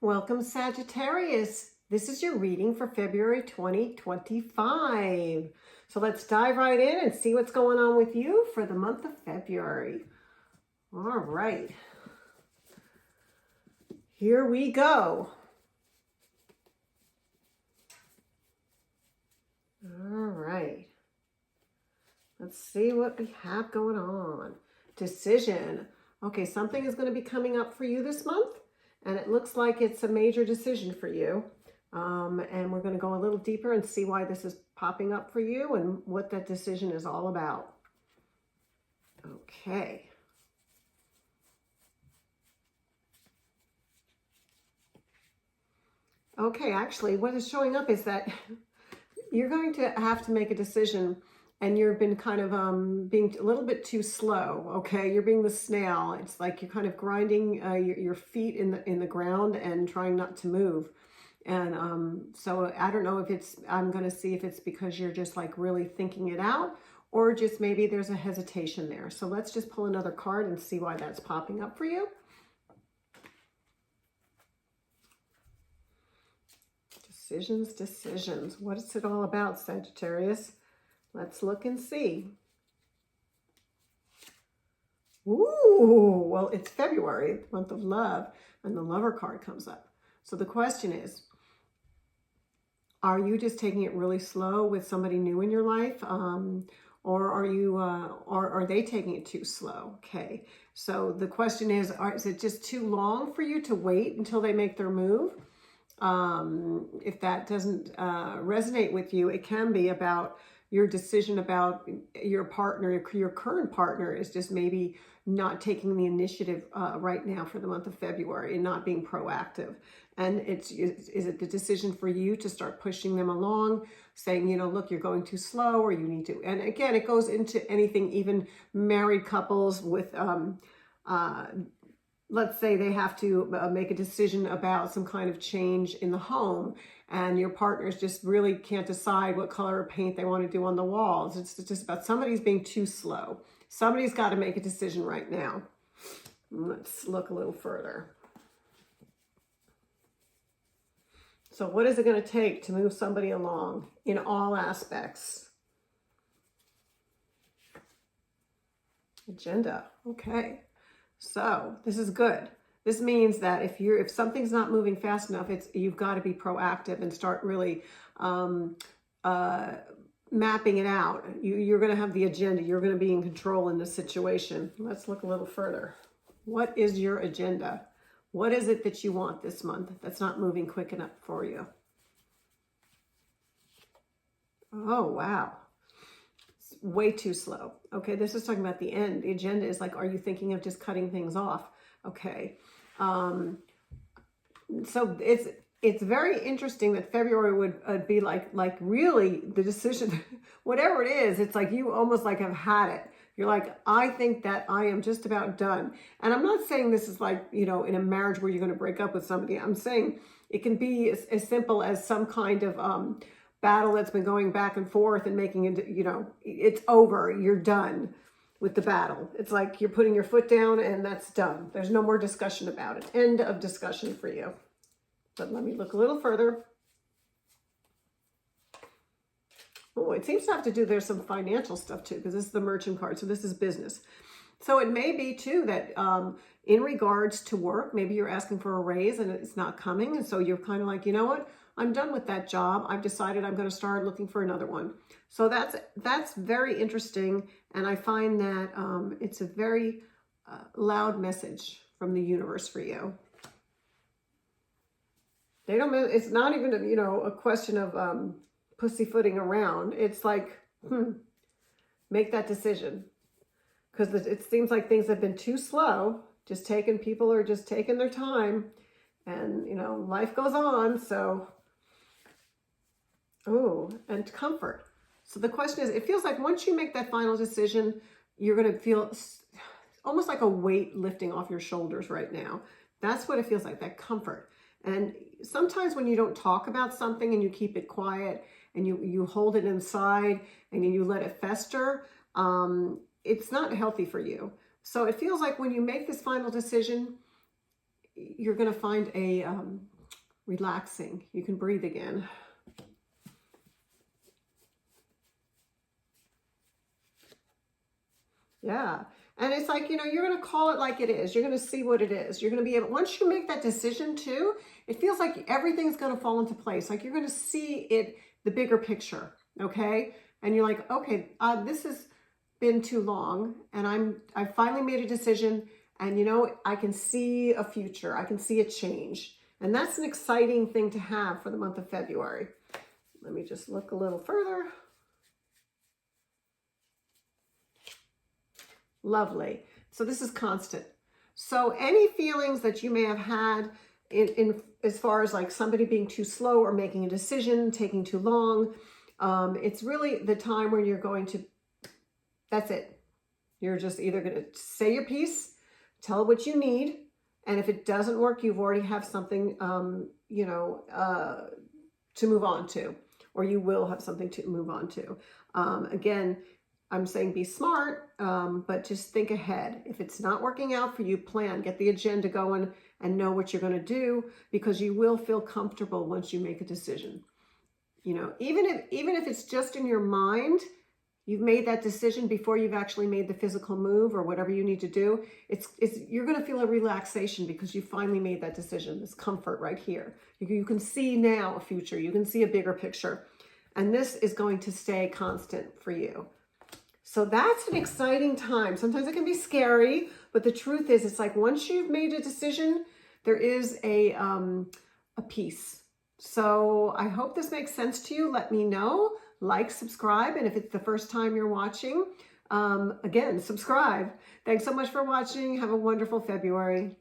Welcome, Sagittarius. This is your reading for February 2025. So let's dive right in and see what's going on with you for the month of February. All right. Here we go. All right. Let's see what we have going on. Decision. Okay, something is going to be coming up for you this month. And it looks like it's a major decision for you. And we're going to go a little deeper and see why this is popping up for you and what that decision is all about. Okay. Okay, actually, what is showing up is that you're going to have to make a decision, and you've been kind of being a little bit too slow. Okay, you're being the snail. It's like you're kind of grinding your feet in the ground and trying not to move. And so I don't know if it's, I'm going to see if it's because you're just like really thinking it out, or just maybe there's a hesitation there. So let's just pull another card and see why that's popping up for you. Decisions. What is it all about, Sagittarius? Let's look and see. Ooh, well, it's February, month of love, and the Lover card comes up. So the question is, are you just taking it really slow with somebody new in your life? Or are you, or are they taking it too slow? Okay, so the question is it just too long for you to wait until they make their move? If that doesn't resonate with you, it can be about your decision about your partner. Your current partner is just maybe not taking the initiative right now for the month of February and not being proactive. And is it the decision for you to start pushing them along, saying, you know, look, you're going too slow, or you need to, and again, it goes into anything, even married couples with, let's say they have to make a decision about some kind of change in the home, and your partners just really can't decide what color of paint they want to do on the walls. It's just about somebody's being too slow. Somebody's got to make a decision right now. Let's look a little further. So what is it going to take to move somebody along in all aspects? Agenda. Okay. So this is good. This means that if something's not moving fast enough, you've got to be proactive and start really mapping it out. You're going to have the agenda. You're going to be in control in this situation. Let's look a little further. What is your agenda? What is it that you want this month that's not moving quick enough for you? Oh, wow. It's way too slow. Okay, this is talking about the end. The agenda is like, are you thinking of just cutting things off? Okay. So it's very interesting that February would be like really the decision, whatever it is, it's like you almost like have had it. You're like, I think that I am just about done. And I'm not saying this is like, you know, in a marriage where you're going to break up with somebody. I'm saying it can be as simple as some kind of battle that's been going back and forth and making it, you know, it's over. You're done with the battle. It's like you're putting your foot down and that's done. There's no more discussion about it. End of discussion for you. But let me look a little further. Oh, it seems to have to do, there's some financial stuff too, because this is the Merchant card. So this is business. So it may be too that in regards to work, maybe you're asking for a raise and it's not coming. And so you're kind of like, you know what? I'm done with that job. I've decided I'm going to start looking for another one. So that's very interesting. And I find that it's a very loud message from the universe for you. They don't, it's not even, you know, a question of pussyfooting around. It's like, make that decision. Because it seems like things have been too slow. People are just taking their time. And, you know, life goes on. So, and comfort. So the question is, it feels like once you make that final decision, you're going to feel almost like a weight lifting off your shoulders right now. That's what it feels like, that comfort. And sometimes when you don't talk about something and you keep it quiet and you hold it inside and you let it fester, it's not healthy for you. So it feels like when you make this final decision, you're going to find a relaxing. You can breathe again. Yeah. And it's like, you know, you're going to call it like it is. You're going to see what it is. You're going to be able, once you make that decision too, it feels like everything's going to fall into place. Like you're going to see it, the bigger picture. Okay. And you're like, okay, this has been too long and I finally made a decision, and, you know, I can see a future. I can see a change. And that's an exciting thing to have for the month of February. Let me just look a little further. Lovely. So this is constant. So any feelings that you may have had in as far as like somebody being too slow or making a decision, taking too long, it's really the time when you're going to, that's it. You're just either going to say your piece, tell what you need, and if it doesn't work, you've already have something, you know, to move on to, or you will have something to move on to. Again, I'm saying be smart, but just think ahead. If it's not working out for you, plan, get the agenda going and know what you're going to do, because you will feel comfortable once you make a decision. You know, even if it's just in your mind, you've made that decision before you've actually made the physical move or whatever you need to do. You're going to feel a relaxation because you finally made that decision. This comfort right here. You can see now a future. You can see a bigger picture. And this is going to stay constant for you. So that's an exciting time. Sometimes it can be scary, but the truth is, it's like once you've made a decision, there is a peace. So I hope this makes sense to you. Let me know. Like, subscribe, and if it's the first time you're watching, again, subscribe. Thanks so much for watching. Have a wonderful February.